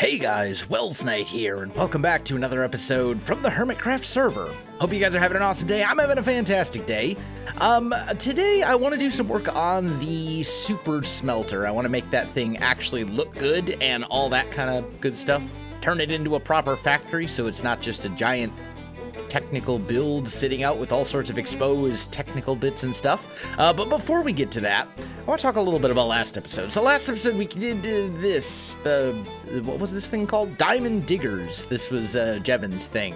Hey guys, Welsknight here, and welcome back to another episode from the Hermitcraft server. Hope you guys are having an awesome day. I'm having a fantastic day. Today I want to do some work on the super smelter. I want to make that thing actually look good and all that kind of good stuff. Turn it into a proper factory so it's not just a giant technical build sitting out with all sorts of exposed technical bits and stuff. But before we get to that, I want to talk a little bit about last episode. So last episode we did this, what was this thing called? Diamond Diggers. This was Jevin's thing.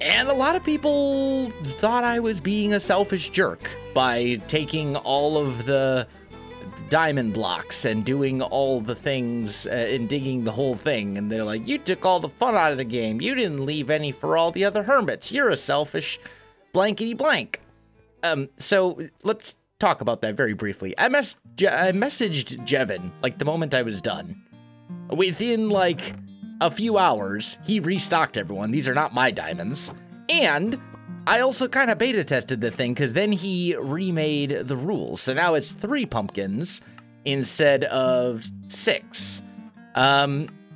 And a lot of people thought I was being a selfish jerk by taking all of the diamond blocks and doing all the things and digging the whole thing. And they're like, you took all the fun out of the game. You didn't leave any for all the other hermits. You're a selfish blankety blank. So let's talk about that very briefly. I messaged Jevin like the moment I was done. Within like a few hours, he restocked everyone. These are not my diamonds. And I also kind of beta tested the thing because then he remade the rules. So now it's 3 pumpkins instead of 6.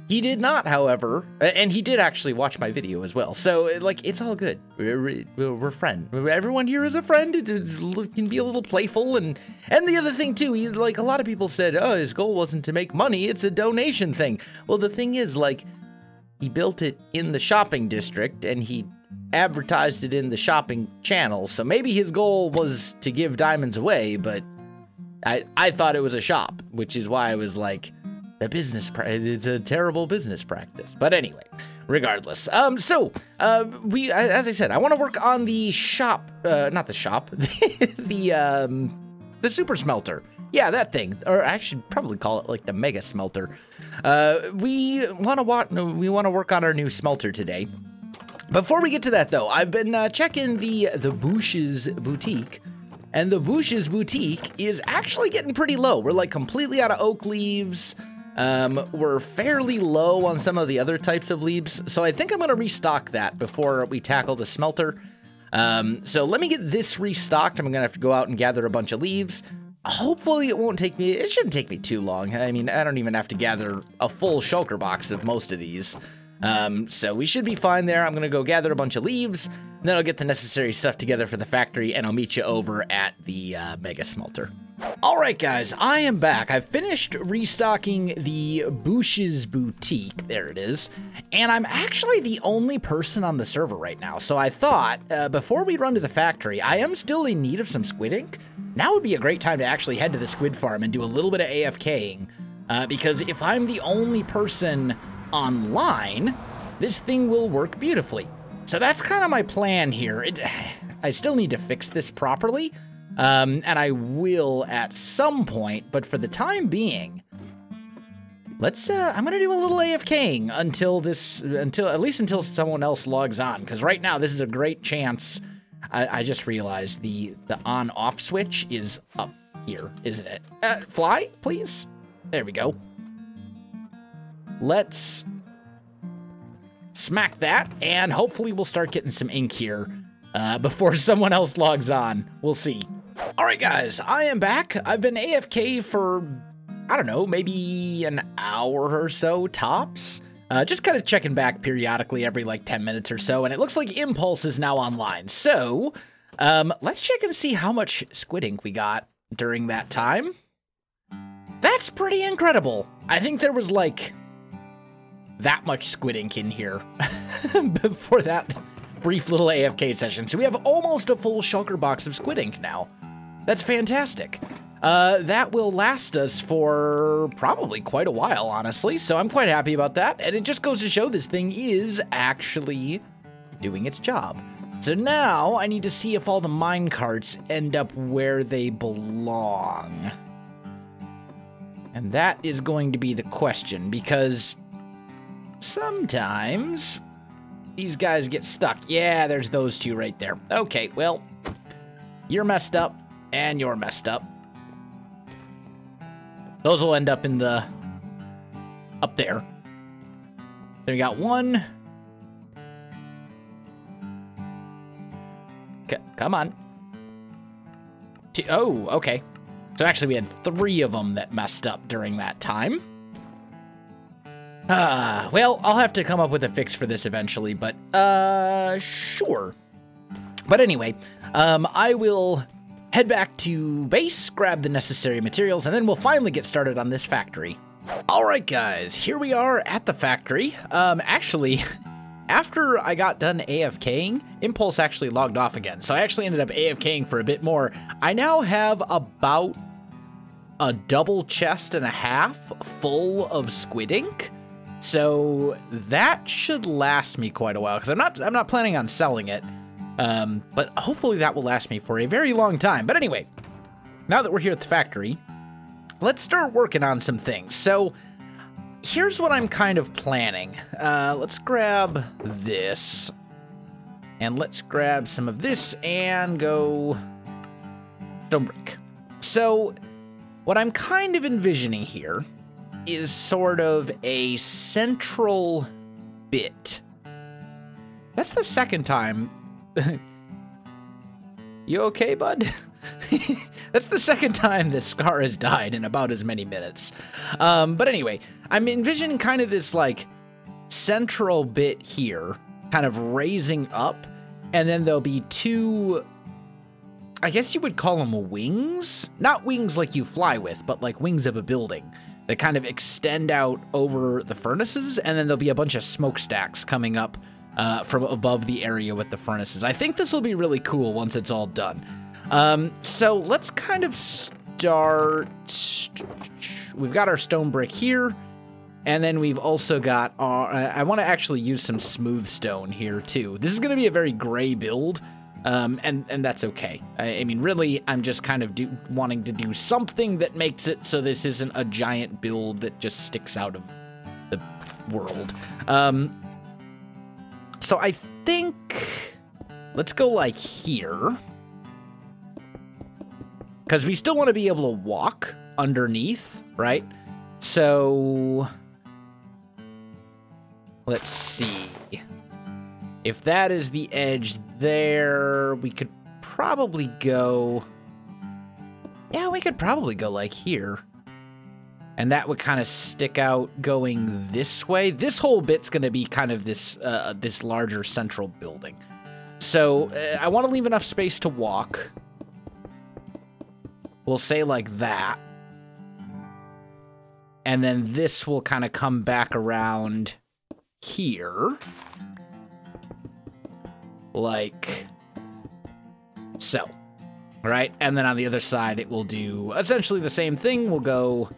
He did not, however, and he did actually watch my video as well. So like, it's all good. We're friends. Everyone here is a friend. It can be a little playful. And the other thing too, like a lot of people said, oh, his goal wasn't to make money. It's a donation thing. Well, the thing is, like, he built it in the shopping district and he advertised it in the shopping channel, so maybe his goal was to give diamonds away, but I thought it was a shop, which is why I was like, it's a terrible business practice. But anyway, regardless, as I said, I want to work on the shop, not the shop, the super smelter. Yeah, that thing, or I should probably call it like the mega smelter. We want to work on our new smelter today. Before we get to that, though, I've been checking the Bush's boutique, and the Bush's boutique is actually getting pretty low. We're like completely out of oak leaves. We're fairly low on some of the other types of leaves, so I think I'm going to restock that before we tackle the smelter. So let me get this restocked. I'm going to have to go out and gather a bunch of leaves. Hopefully it shouldn't take me too long. I mean, I don't even have to gather a full shulker box of most of these. So we should be fine there. I'm gonna go gather a bunch of leaves, and then I'll get the necessary stuff together for the factory, and I'll meet you over at the mega smelter. Alright guys, I am back. I've finished restocking the Bush's boutique, there it is, and I'm actually the only person on the server right now, so I thought, before we run to the factory, I am still in need of some squid ink. Now would be a great time to actually head to the squid farm and do a little bit of AFKing, because if I'm the only person online, this thing will work beautifully. So that's kind of my plan here. I still need to fix this properly, and I will at some point, but for the time being, I'm gonna do a little AFKing until someone else logs on, because right now this is a great chance. I just realized the on-off switch is up here, isn't it? Fly, please. There we go. Let's smack that, and hopefully we'll start getting some ink here before someone else logs on. We'll see. All right, guys, I am back. I've been AFK for, I don't know, maybe an hour or so tops. Just kind of checking back periodically every like 10 minutes or so, and it looks like Impulse is now online. So let's check and see how much squid ink we got during that time. That's pretty incredible. I think there was like that much squid ink in here before that brief little AFK session. So we have almost a full shulker box of squid ink now. That's fantastic. That will last us for probably quite a while, honestly. So I'm quite happy about that. And it just goes to show this thing is actually doing its job. So now I need to see if all the mine carts end up where they belong. And that is going to be the question, because sometimes these guys get stuck. Yeah, there's those two right there. Okay, well, you're messed up, and you're messed up. Those will end up up there. Then we got one. Come on. Two. Oh, okay. So actually we had 3 of them that messed up during that time. Well, I'll have to come up with a fix for this eventually, but, sure. But anyway, I will head back to base, grab the necessary materials, and then we'll finally get started on this factory. All right, guys, here we are at the factory. Actually, after I got done AFKing, Impulse actually logged off again, so I actually ended up AFKing for a bit more. I now have about a double chest and a half full of squid ink. So that should last me quite a while, because I'm not planning on selling it. But hopefully that will last me for a very long time. But anyway, now that we're here at the factory, let's start working on some things. So here's what I'm kind of planning. Let's grab this, and let's grab some of this and go stone brick. So what I'm kind of envisioning here is sort of a central bit. That's the second time. You okay, bud? That's the second time this Scar has died in about as many minutes. But anyway, I'm envisioning kind of this like central bit here, kind of raising up, and then there'll be two, I guess you would call them wings? Not wings like you fly with, but like wings of a building that kind of extend out over the furnaces, and then there'll be a bunch of smokestacks coming up from above the area with the furnaces. I think this will be really cool once it's all done. So let's kind of start. We've got our stone brick here, and then we've also got our, I want to actually use some smooth stone here too. This is going to be a very gray build. And that's okay. I mean, really, I'm just kind of wanting to do something that makes it so this isn't a giant build that just sticks out of the world. So I think let's go like here, because we still want to be able to walk underneath, right? So let's see. If that is the edge there, we could probably go... Yeah, we could probably go like here. And that would kind of stick out going this way. This whole bit's going to be kind of this, this larger central building. So I want to leave enough space to walk. We'll say like that. And then this will kind of come back around here. Like so. All right, and then on the other side it will do essentially the same thing. We'll go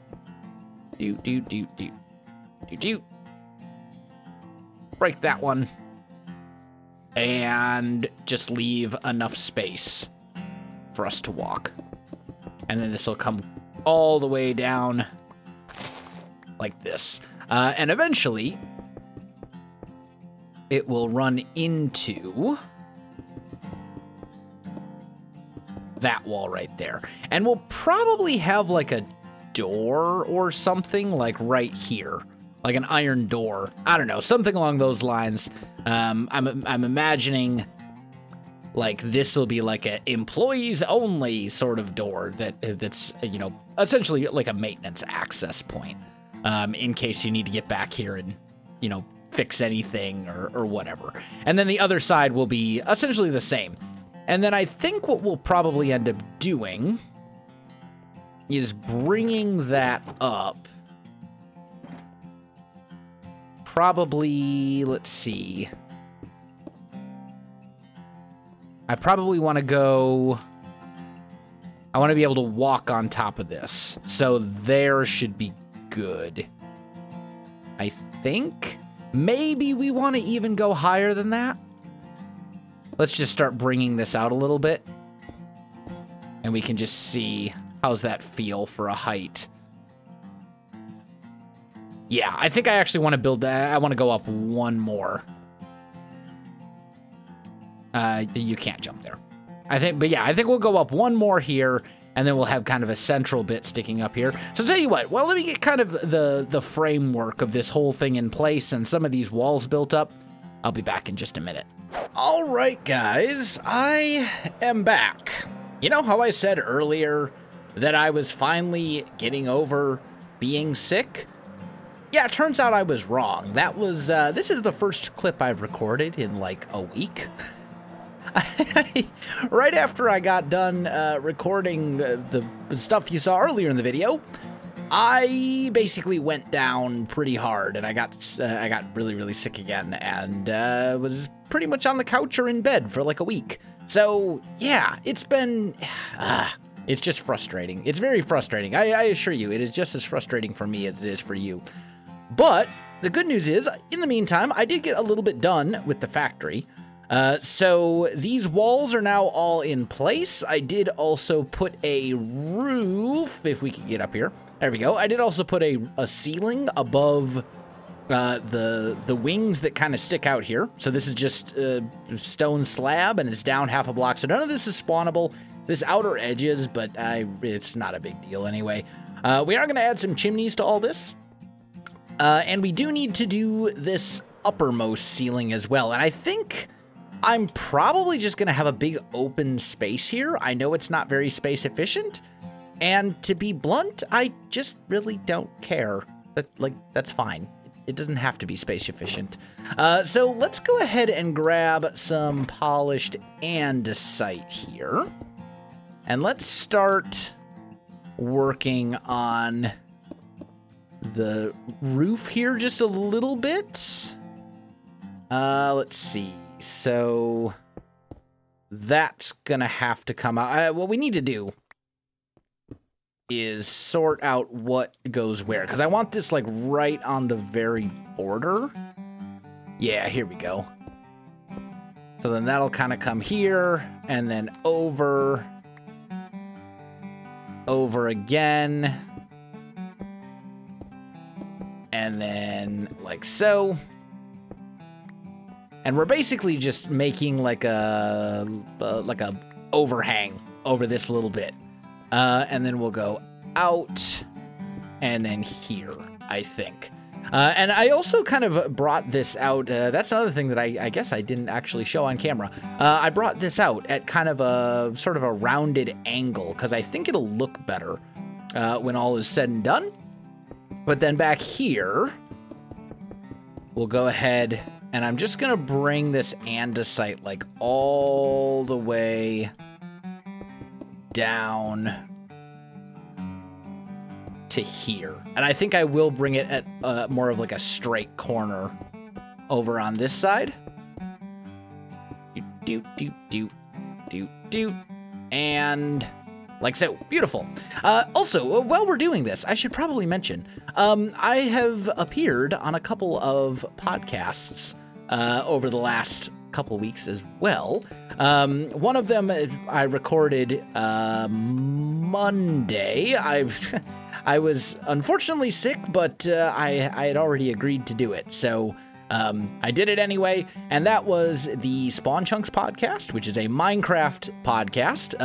break that one and just leave enough space for us to walk. And then this will come all the way down like this. And eventually it will run into that wall right there. And we'll probably have like a door or something like right here, like an iron door. I don't know, something along those lines. I'm imagining like this will be like a employees only sort of door that's, you know, essentially like a maintenance access point, in case you need to get back here and, you know, fix anything or whatever. And then the other side will be essentially the same. And then I think what we'll probably end up doing is bringing that up. Probably, let's see. I probably want to go... I want to be able to walk on top of this. So there should be good. I think... Maybe we want to even go higher than that. Let's just start bringing this out a little bit. And we can just see how's that feel for a height. Yeah, I think I actually want to build that. I want to go up one more. You can't jump there. I think we'll go up one more here. And then we'll have kind of a central bit sticking up here. So tell you what, well, let me get kind of the framework of this whole thing in place and some of these walls built up. I'll be back in just a minute. All right, guys, I am back. You know how I said earlier that I was finally getting over being sick? yeah, it turns out I was wrong. That was, this is the first clip I've recorded in like a week. Right after I got done recording the stuff you saw earlier in the video, I basically went down pretty hard, and I got really, really sick again, and was pretty much on the couch or in bed for like a week. So yeah, it's been, it's just frustrating. It's very frustrating. I assure you, it is just as frustrating for me as it is for you. But the good news is, in the meantime, I did get a little bit done with the factory. So these walls are now all in place. I did also put a roof, if we could get up here. There we go. I did also put a ceiling above the wings that kind of stick out here. So this is just a stone slab, and it's down half a block. So none of this is spawnable. This outer edge is, but it's not a big deal anyway. We are going to add some chimneys to all this. And we do need to do this uppermost ceiling as well. And I think I'm probably just going to have a big open space here. I know it's not very space efficient. And to be blunt, I just really don't care. But, like, that's fine. It doesn't have to be space efficient. So let's go ahead and grab some polished andesite here. And let's start working on the roof here just a little bit. Let's see. So that's gonna have to come out. What we need to do is sort out what goes where, because I want this like right on the very border. Yeah, here we go. So then that'll kind of come here and then over again, and then like so. And we're basically just making like a overhang over this little bit. And then we'll go out and then here, I think. And I also kind of brought this out. That's another thing that I guess I didn't actually show on camera. I brought this out at kind of a sort of a rounded angle because I think it'll look better when all is said and done. But then back here, we'll go ahead and I'm just going to bring this andesite like all the way down to here. And I think I will bring it at more of like a straight corner over on this side. And like so. Beautiful. Also, while we're doing this, I should probably mention, I have appeared on a couple of podcasts over the last couple weeks as well. One of them I recorded Monday. I was unfortunately sick, but I had already agreed to do it. So I did it anyway, and that was the Spawn Chunks podcast, which is a Minecraft podcast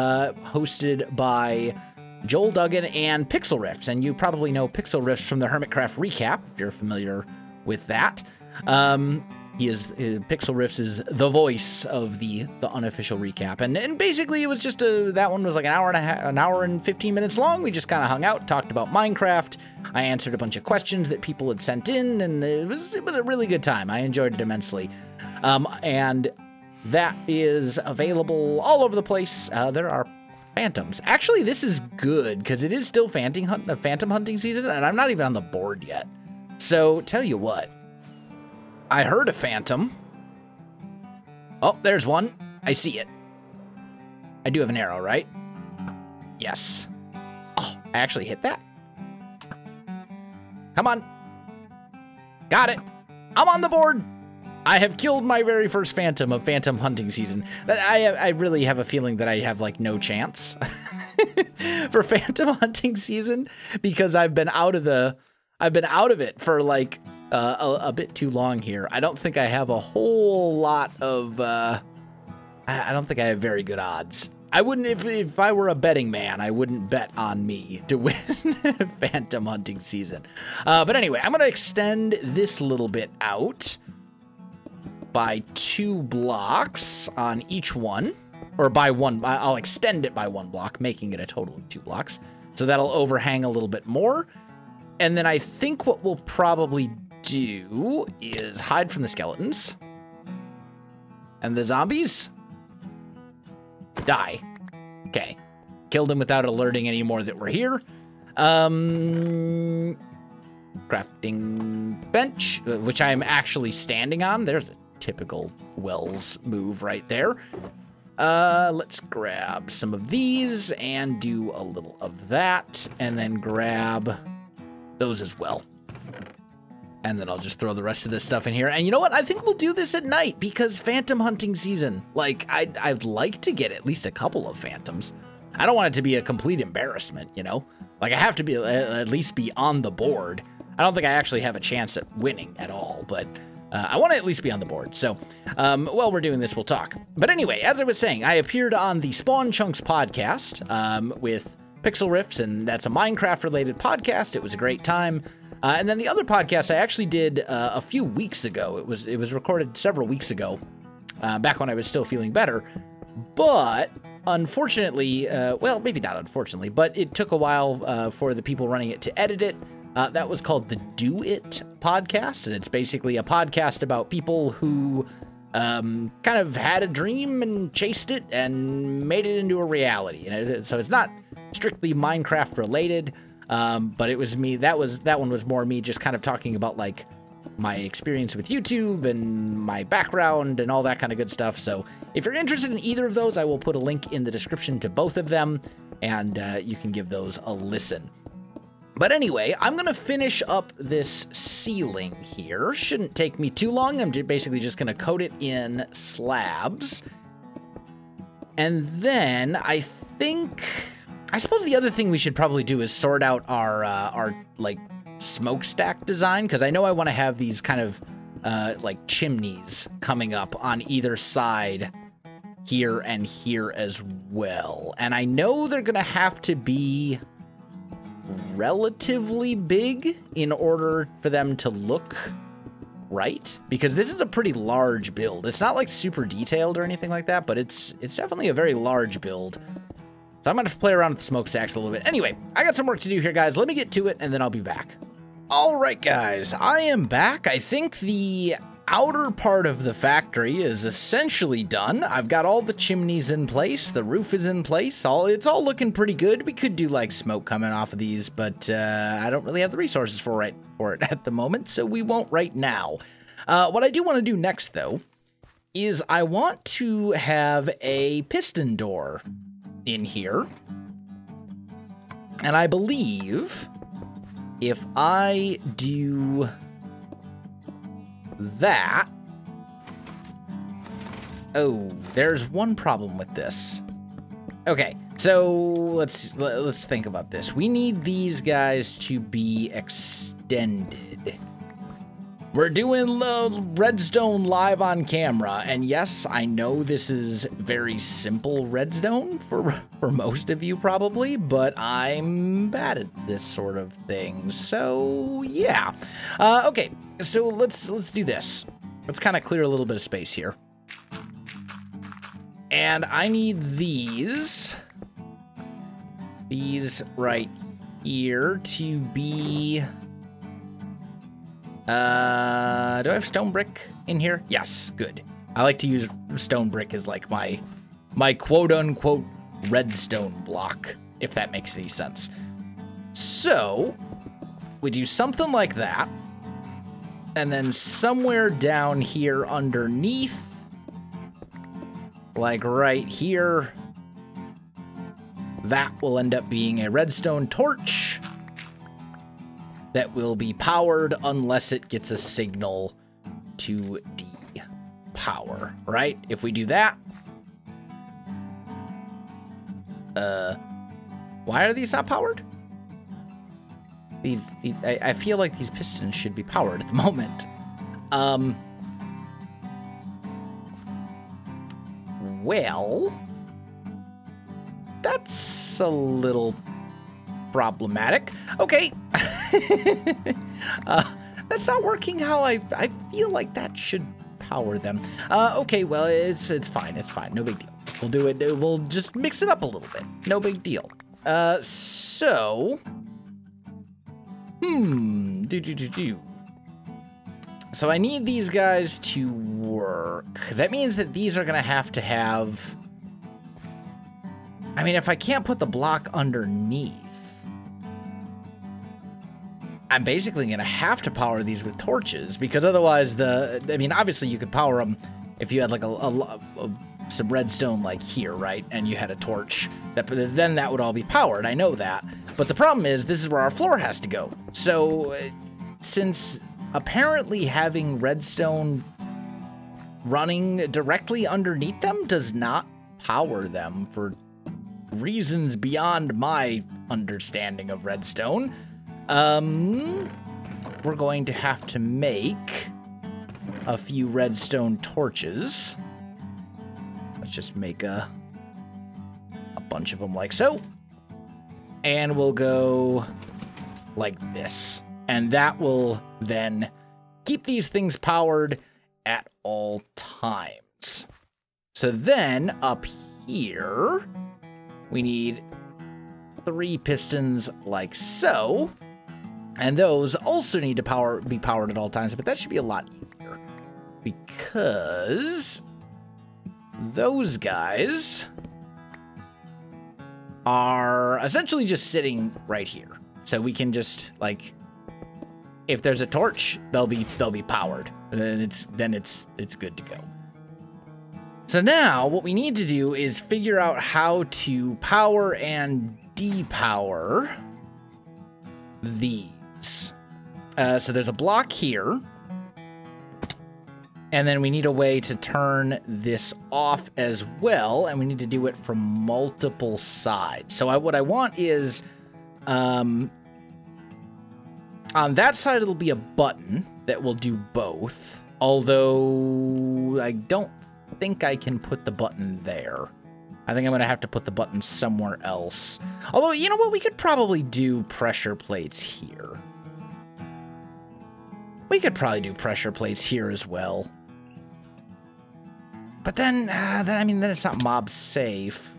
hosted by Joel Duggan and Pixel Riffs. And you probably know Pixel Riffs from the Hermitcraft recap, if you're familiar with that. Pixel Riffs is the voice of the unofficial recap, and basically it was just that one was like an hour and 15 minutes long. We just kind of hung out, talked about Minecraft. I answered a bunch of questions that people had sent in, and it was a really good time. I enjoyed it immensely, and that is available all over the place. There are phantoms. Actually, this is good because it is still phantom hunting season, and I'm not even on the board yet. So tell you what. I heard a phantom. Oh, there's one. I see it. I do have an arrow, right? Yes. Oh, I actually hit that. Come on. Got it. I'm on the board. I have killed my very first phantom of phantom hunting season. I really have a feeling that I have like no chance for phantom hunting season because I've been out of it for like a bit too long here. I don't think I have a whole lot of, I don't think I have very good odds. I wouldn't, if I were a betting man, I wouldn't bet on me to win phantom hunting season. But anyway, I'm going to extend this little bit out by 2 blocks on each one, or by 1. I'll extend it by 1 block, making it a total of 2 blocks. So that'll overhang a little bit more. And then I think what we'll probably do is hide from the skeletons. And the zombies? Die. Okay. Killed them without alerting anymore that we're here. Crafting bench, which I'm actually standing on. There's a typical Wells move right there. Let's grab some of these and do a little of that, and then grab those as well. And then I'll just throw the rest of this stuff in here. And you know what? I think we'll do this at night because phantom hunting season. Like, I'd like to get at least a couple of phantoms. I don't want it to be a complete embarrassment, you know? Like, I have to be at least be on the board. I don't think I actually have a chance at winning at all, but I want to at least be on the board. So, while we're doing this, we'll talk. But anyway, as I was saying, I appeared on the Spawn Chunks podcast with Pixel Riffs, and that's a Minecraft-related podcast. It was a great time. And then the other podcast I actually did a few weeks ago. It was recorded several weeks ago, back when I was still feeling better. But unfortunately, well, maybe not unfortunately, but it took a while for the people running it to edit it. That was called the Do It podcast, and it's basically a podcast about people who kind of had a dream and chased it and made it into a reality. And so it's not strictly Minecraft related, but it was me. That one was more me just kind of talking about like my experience with YouTube and my background and all that kind of good stuff. So if you're interested in either of those, I will put a link in the description to both of them, and you can give those a listen. But anyway, I'm going to finish up this ceiling here. Shouldn't take me too long. I'm basically just going to coat it in slabs. And then I suppose the other thing we should probably do is sort out our like smokestack design, because I know I want to have these kind of like chimneys coming up on either side here and here as well. And I know they're going to have to be relatively big in order for them to look right, because this is a pretty large build. It's not like super detailed or anything like that, but it's definitely a very large build. So I'm going to play around with the smokestacks a little bit. Anyway, I got some work to do here, guys. Let me get to it, and then I'll be back. All right, guys, I am back. I think the outer part of the factory is essentially done. I've got all the chimneys in place. The roof is in place. It's all looking pretty good. We could do like smoke coming off of these, but I don't really have the resources for it at the moment, so we won't right now. What I do want to do next, though, is I want to have a piston door in here. And I believe if I do that... Oh, there's one problem with this. Okay, so let's think about this. We need these guys to be extended. We're doing redstone live on camera, and yes, I know this is very simple redstone for most of you probably, but I'm bad at this sort of thing, so yeah. Okay, so let's do this. Let's kind of clear a little bit of space here. And I need these right here to be... do I have stone brick in here? Yes, good. I like to use stone brick as like my quote-unquote redstone block, if that makes any sense. So, we do something like that, and then somewhere down here underneath, like right here, that will end up being a redstone torch that will be powered unless it gets a signal to depower, right? If we do that, why are these not powered? I feel like these pistons should be powered at the moment. Well, that's a little problematic. Okay. That's not working how I feel like that should power them. Okay, well, it's fine. It's fine. No big deal. We'll do it. We'll just mix it up a little bit. No big deal. So... So I need these guys to work. That means that these are going to have... I mean, if I can't put the block underneath, I'm basically going to have to power these with torches, because otherwise I mean, obviously you could power them if you had like some redstone like here, right? And you had a torch, then that would all be powered. I know that. But the problem is, this is where our floor has to go. So since apparently having redstone running directly underneath them does not power them for reasons beyond my understanding of redstone, we're going to have to make a few redstone torches. Let's just make a bunch of them like so. And we'll go like this. And that will then keep these things powered at all times. So then up here, we need 3 pistons like so. And those also need to be powered at all times, but that should be a lot easier, because those guys are essentially just sitting right here. So we can just, like, if there's a torch, they'll be powered. And then it's good to go. So now what we need to do is figure out how to power and depower these. So there's a block here, and then we need a way to turn this off as well, and we need to do it from multiple sides. So what I want is, on that side it'll be a button that will do both, although I don't think I can put the button there. I think I'm going to have to put the button somewhere else. Although, you know what? We could probably do pressure plates here. We could probably do pressure plates here as well. But then I mean, then it's not mob safe,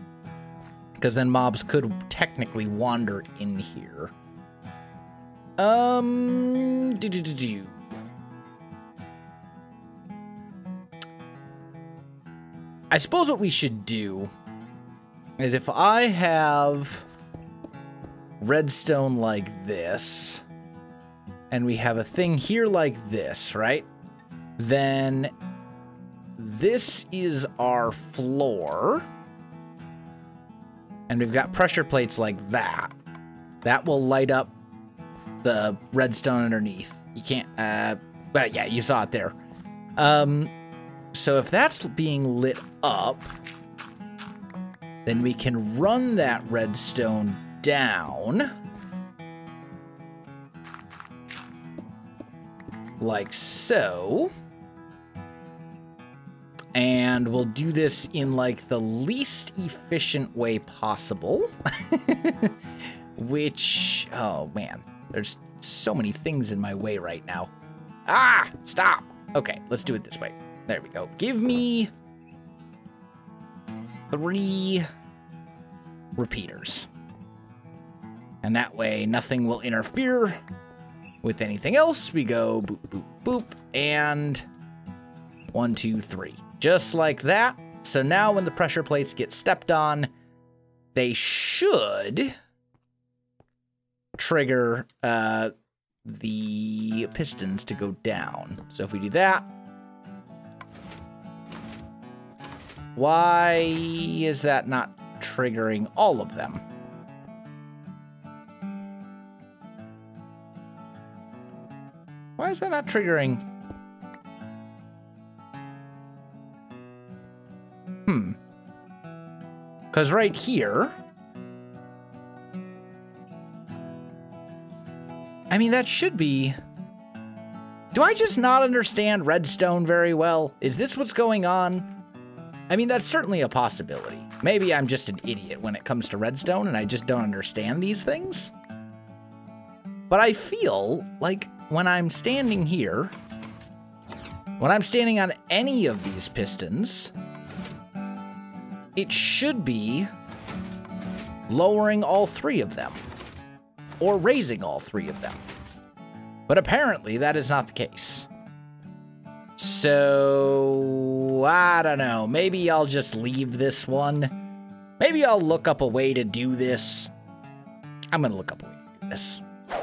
because then mobs could technically wander in here. I suppose what we should do is, if I have redstone like this, and we have a thing here like this, right? Then this is our floor, and we've got pressure plates like that. That will light up the redstone underneath. You can't, but yeah, you saw it there. So if that's being lit up, then we can run that redstone down like so. And we'll do this in like the least efficient way possible. Which, oh man, there's so many things in my way right now. Ah, stop. Okay, let's do it this way. There we go. Give me 3 repeaters. And that way nothing will interfere with anything else. We go boop, boop, boop, and 1, 2, 3. Just like that. So now when the pressure plates get stepped on, they should trigger the pistons to go down. So if we do that, why is that not triggering all of them? Why is that not triggering? Because right here, I mean, that should be... Do I just not understand redstone very well? Is this what's going on? I mean, that's certainly a possibility. Maybe I'm just an idiot when it comes to redstone and I just don't understand these things. But I feel like when I'm standing here, when I'm standing on any of these pistons, it should be lowering all 3 of them, or raising all 3 of them. But apparently that is not the case. So, I don't know. Maybe I'll just leave this one. Maybe I'll look up a way to do this. I'm going to look up a way to do this.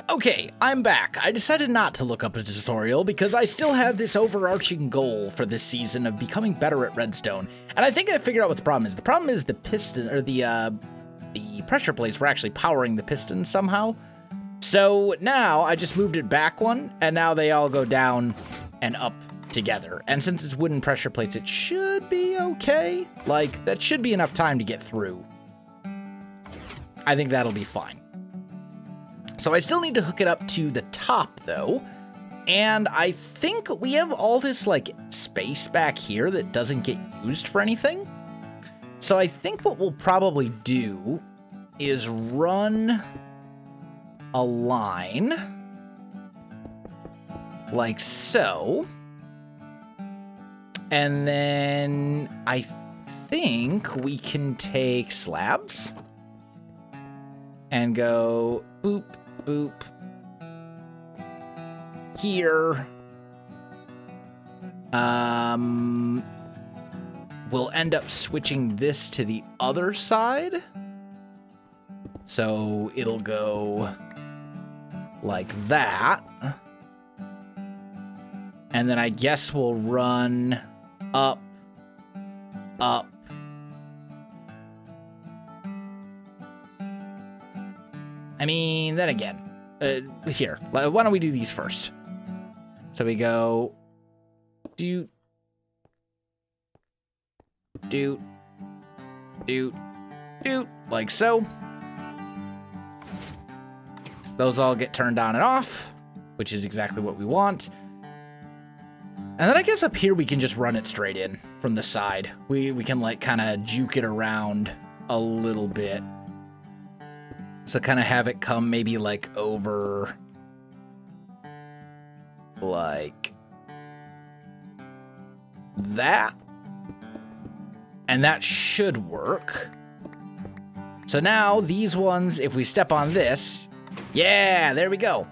Okay, I'm back. I decided not to look up a tutorial because I still have this overarching goal for this season of becoming better at redstone. And I think I figured out what the problem is. The problem is the piston, or the pressure plates were actually powering the piston somehow. So now I just moved it back one, and now they all go down and up together. And since it's wooden pressure plates, it should be okay. Like, that should be enough time to get through. I think that'll be fine. So I still need to hook it up to the top, though. And I think we have all this, like, space back here that doesn't get used for anything. So I think what we'll probably do is run a line like so. And then I think we can take slabs and go boop, boop, here. We'll end up switching this to the other side. So it'll go like that. And then I guess we'll run up, up. I mean, then again, here, why don't we do these first? So we go, doot, doot, doot, doot, like so. Those all get turned on and off, which is exactly what we want. And then I guess up here we can just run it straight in from the side. We can like kind of juke it around a little bit. So kind of have it come maybe like over like that. And that should work. So now these ones, if we step on this, yeah, there we go.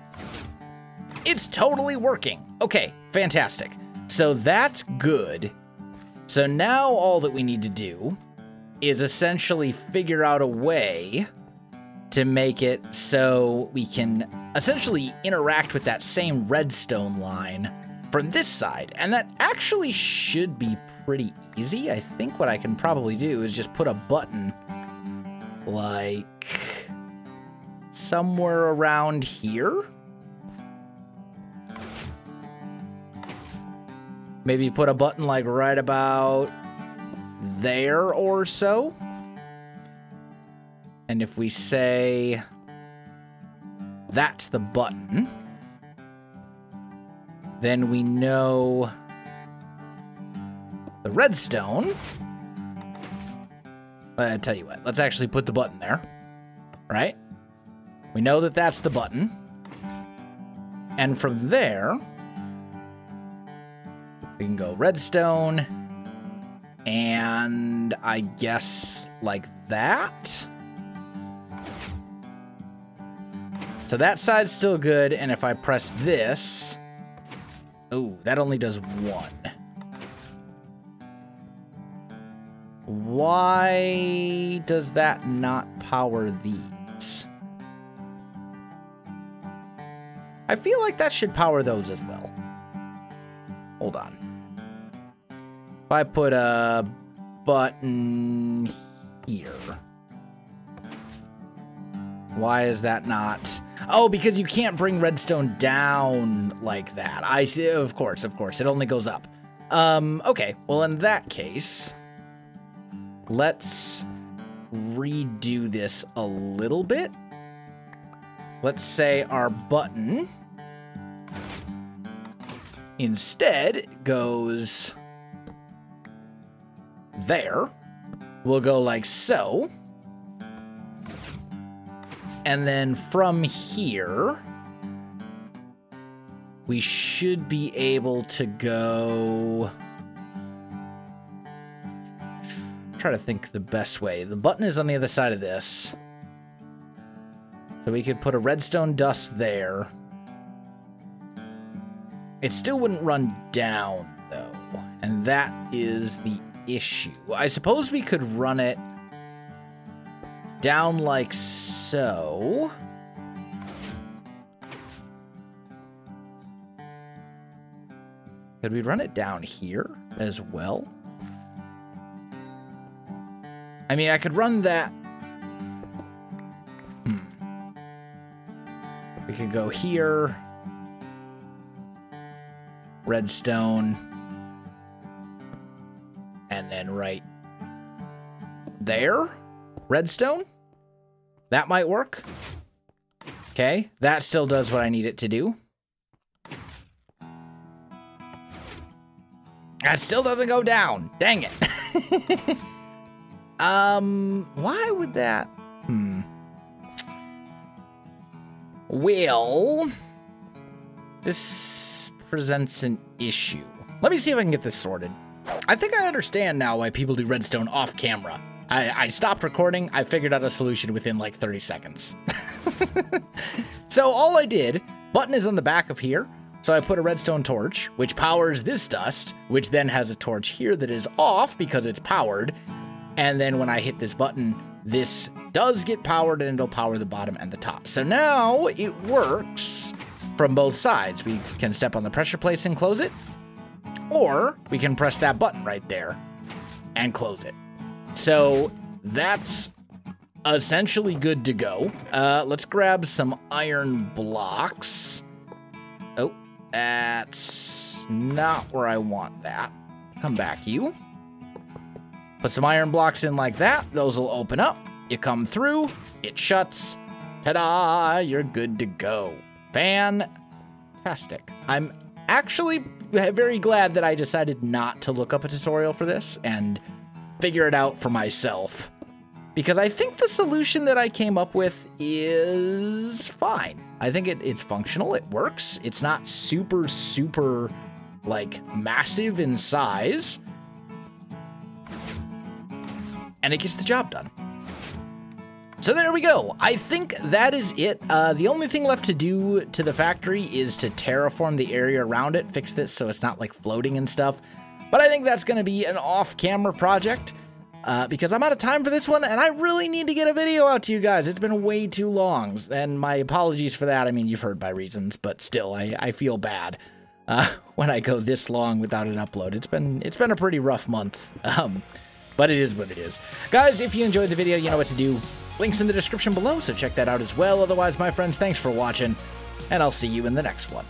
It's totally working. Okay, fantastic. So that's good. So now all that we need to do is essentially figure out a way to make it so we can essentially interact with that same redstone line from this side. And that actually should be pretty easy. I think what I can probably do is just put a button like somewhere around here. Maybe put a button like right about there or so. And if we say that's the button, then we know the redstone. I tell you what, let's actually put the button there, right? We know that that's the button. And from there, we can go redstone, and I guess like that. So that side's still good, and if I press this, oh, that only does one. Why does that not power these? I feel like that should power those as well. Hold on. If I put a button here. Why is that not? Oh, because you can't bring redstone down like that. I see. Of course. It only goes up. Okay. Well, in that case, let's redo this a little bit. Let's say our button instead goes there. We'll go like so. And then from here, we should be able to go... Try to think the best way. The button is on the other side of this. So we could put a redstone dust there. It still wouldn't run down, though, and that is the issue. I suppose we could run it down like so. Could we run it down here as well? I mean, I could run that. We could go here. Redstone. And then right there. Redstone. That might work. Okay, that still does what I need it to do. That still doesn't go down. Dang it. Why would that? Well, this presents an issue. Let me see if I can get this sorted. I think I understand now why people do redstone off camera. I stopped recording. I figured out a solution within like 30 seconds. So all I did, button is on the back of here. So I put a redstone torch, which powers this dust, which then has a torch here that is off because it's powered. And then when I hit this button, this does get powered and it'll power the bottom and the top. So now it works from both sides. We can step on the pressure plate and close it, or we can press that button right there and close it. So that's essentially good to go. Let's grab some iron blocks. Oh, that's not where I want that. Come back, you. Put some iron blocks in like that. Those will open up. You come through. It shuts. Ta-da! You're good to go. Fantastic. I'm actually very glad that I decided not to look up a tutorial for this and figure it out for myself, because I think the solution that I came up with is fine. I think it's functional. It works. It's not super, super, like, massive in size. And it gets the job done. So there we go. I think that is it. The only thing left to do to the factory is to terraform the area around it, fix this so it's not like floating and stuff. But I think that's going to be an off-camera project because I'm out of time for this one, and I really need to get a video out to you guys. It's been way too long, and my apologies for that. I mean, you've heard my reasons, but still, I feel bad when I go this long without an upload. It's been a pretty rough month. But it is what it is. Guys, if you enjoyed the video, you know what to do. Links in the description below, so check that out as well. Otherwise, my friends, thanks for watching, and I'll see you in the next one.